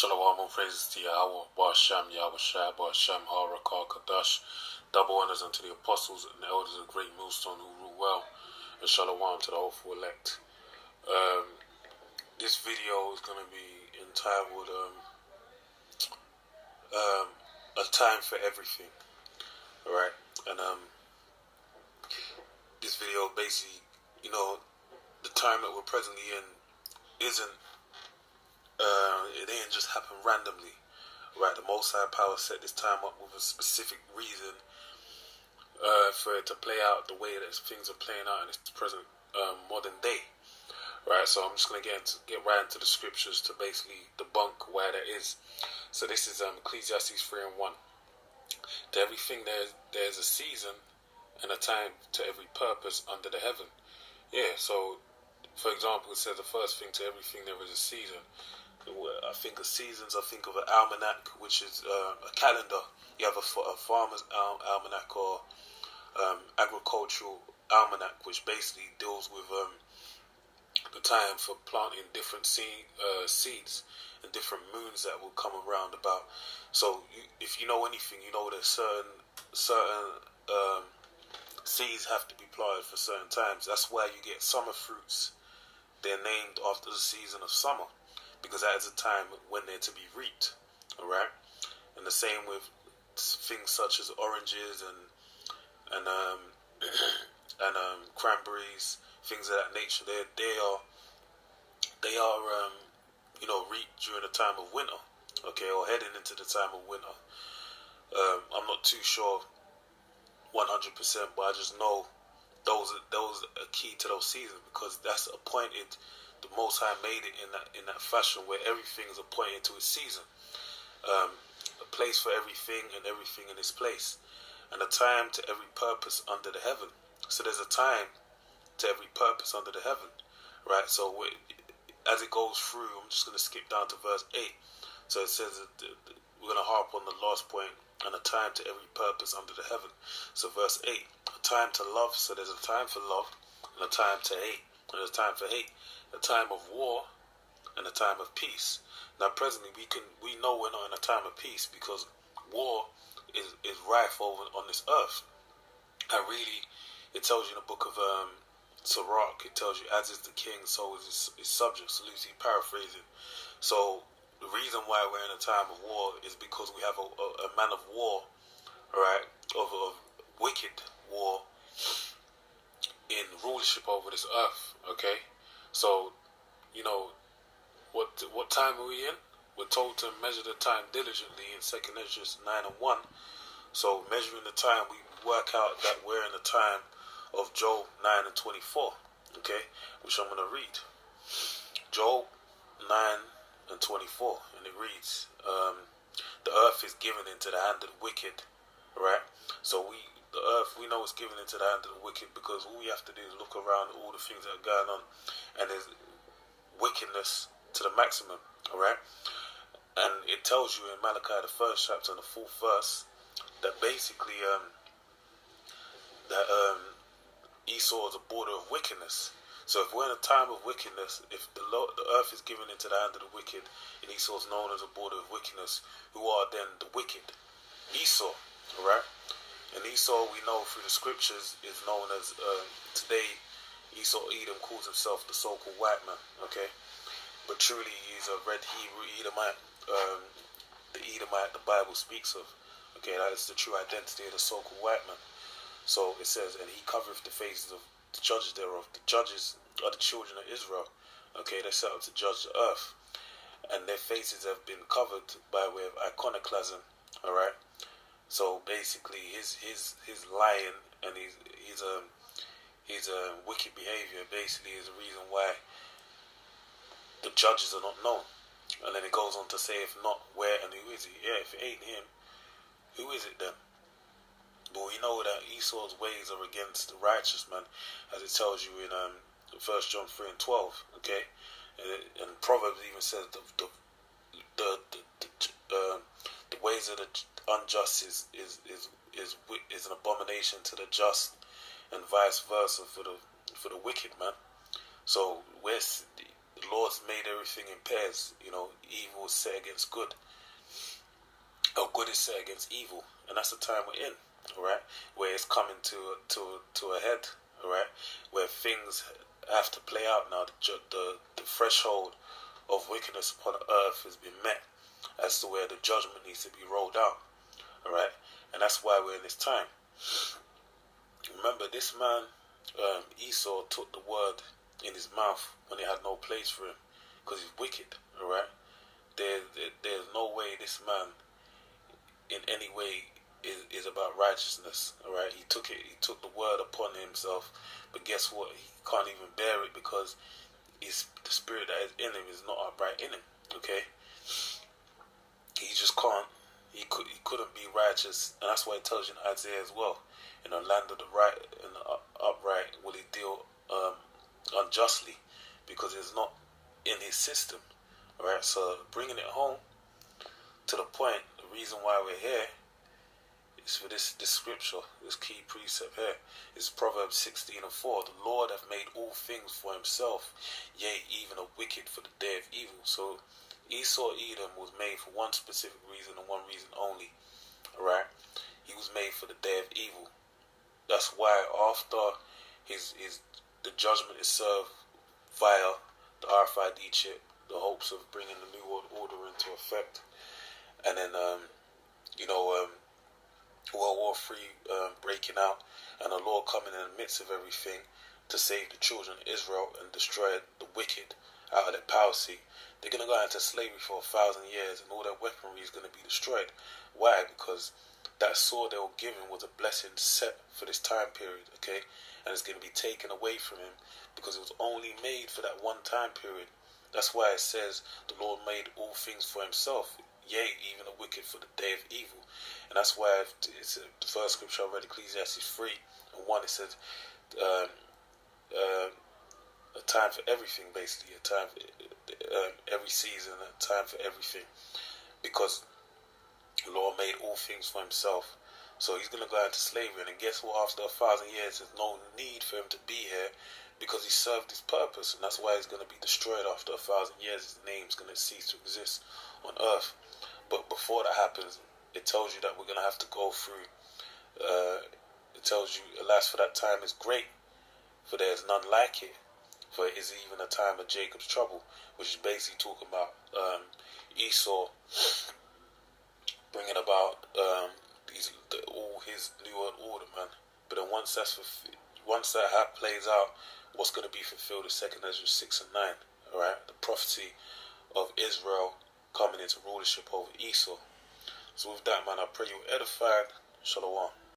Shalom, all praises to Yahweh, Ba'asham, Yahweh Shai, Ba'asham, Harakah, Kadash, double honors unto the apostles and the elders of the great millstone who rule well, and Shalom to the hopeful elect. This video is going to be entitled, A Time for Everything, alright, and this video basically, the time that we're presently in isn't, it didn't just happen randomly, right? The Most High Power set this time up with a specific reason for it to play out the way that things are playing out in this present modern day, right? So I'm just going to get right into the scriptures to basically debunk why that is. So this is Ecclesiastes 3:1. To everything there's a season and a time to every purpose under the heaven. Yeah, so for example, it says the first thing, to everything there is a season. I think of seasons, I think of an almanac, which is a calendar. You have a farmer's almanac or agricultural almanac, which basically deals with the time for planting different seeds and different moons that will come around about. So if you know anything, you know that certain seeds have to be planted for certain times. That's why you get summer fruits. They're named after the season of summer, because that is a time when they're to be reaped, alright? And the same with things such as oranges and cranberries, things of that nature. They are reaped during the time of winter, okay, or heading into the time of winter. I'm not too sure 100%, but I just know those are key to those seasons, because that's appointed. The Most High made it in that fashion where everything is appointed to its season, a place for everything and everything in its place, and a time to every purpose under the heaven. So there's a time to every purpose under the heaven, right? So as it goes through, I'm just going to skip down to verse 8. So it says that we're going to harp on the last point, and a time to every purpose under the heaven. So verse 8, a time to love. So there's a time for love and a time to hate, and there's a time for hate. A time of war and a time of peace. Now presently we know we're not in a time of peace, because war is rife on this earth. And really, it tells you in the book of Sirach, it tells you, as is the king, so is his subjects, loosely paraphrasing. So the reason why we're in a time of war is because we have a man of war, right, of wicked war in rulership over this earth, okay? So, what time are we in? We're told to measure the time diligently in 2 Esdras 9:1. So, measuring the time, we work out that we're in the time of Job 9:24, okay? Which I'm going to read. Job 9:24, and it reads, the earth is given into the hand of the wicked, right? So the earth, we know, is given into the hand of the wicked, because all we have to do is look around at all the things that are going on, and there's wickedness to the maximum, alright? And it tells you in Malachi, the 1st chapter and the 4th verse, that basically Esau is a border of wickedness. So if we're in a time of wickedness, if the earth is given into the hand of the wicked, and Esau is known as a border of wickedness, who are then the wicked? Esau, alright? And Esau, we know through the scriptures, is known as, today, Esau Edom calls himself the so-called white man, okay? But truly, he's a red Hebrew Edomite, the Edomite the Bible speaks of, okay? That is the true identity of the so-called white man. So it says, and he covereth the faces of the judges thereof. The judges are the children of Israel, okay? They're set up to judge the earth, and their faces have been covered by way of iconoclasm, alright? So basically, his lying and his wicked behavior basically is the reason why the judges are not known. And then it goes on to say, if not, where and who is he? Yeah, if it ain't him, who is it then? But we know that Esau's ways are against the righteous man, as it tells you in 1 John 3:12. Okay, and Proverbs even says the ways of the unjust is an abomination to the just, and vice versa for the wicked man. So the Lord's made everything in pairs. You know, evil is set against good, or good is set against evil, and that's the time we're in. All right, where it's coming to a head. All right, where things have to play out now. The threshold of wickedness upon earth has been met as to where the judgment needs to be rolled out. All right, and that's why we're in this time. Remember, this man Esau took the word in his mouth when it had no place for him, because he's wicked. All right, there's no way this man in any way is about righteousness. All right, he took the word upon himself, but guess what? He can't even bear it because the spirit that is in him is not upright in him. Okay, he just can't. He couldn't be righteous, and that's why it tells you in Isaiah as well. In the land of the right and the upright will he deal unjustly, because it's not in his system. All right, so bringing it home to the point, the reason why we're here is for this scripture, this key precept here. Is Proverbs 16:4. The Lord hath made all things for himself, yea, even a wicked for the day of evil. So Esau Edom was made for one specific reason and one reason only. Alright? He was made for the day of evil. That's why after the judgment is served via the RFID chip, the hopes of bringing the New World Order into effect, and then World War III breaking out, and the Lord coming in the midst of everything to save the children of Israel and destroy the wicked out of their power seat. They're going to go into slavery for 1,000 years, and all their weaponry is going to be destroyed. Why? Because that sword they were given was a blessing set for this time period, okay? And it's going to be taken away from him because it was only made for that one time period. That's why it says the Lord made all things for himself, yea, even the wicked for the day of evil. And that's why it's the first scripture I read, Ecclesiastes 3:1, it says a time for everything, basically, a time for every season, a time for everything, because the Lord made all things for himself. So he's going to go into slavery, and guess what? After 1,000 years, there's no need for him to be here because he served his purpose, and that's why he's going to be destroyed after 1,000 years. His name's going to cease to exist on earth. But before that happens, it tells you that we're going to have to go through. It tells you, alas, for that time is great, for there is none like it. For it is even a time of Jacob's trouble, which is basically talking about Esau bringing about all his New World Order, man. But then once that plays out, what's going to be fulfilled is 2 Ezra 6:9. All right, the prophecy of Israel coming into rulership over Esau. So with that, man, I pray you're edified. Shalom.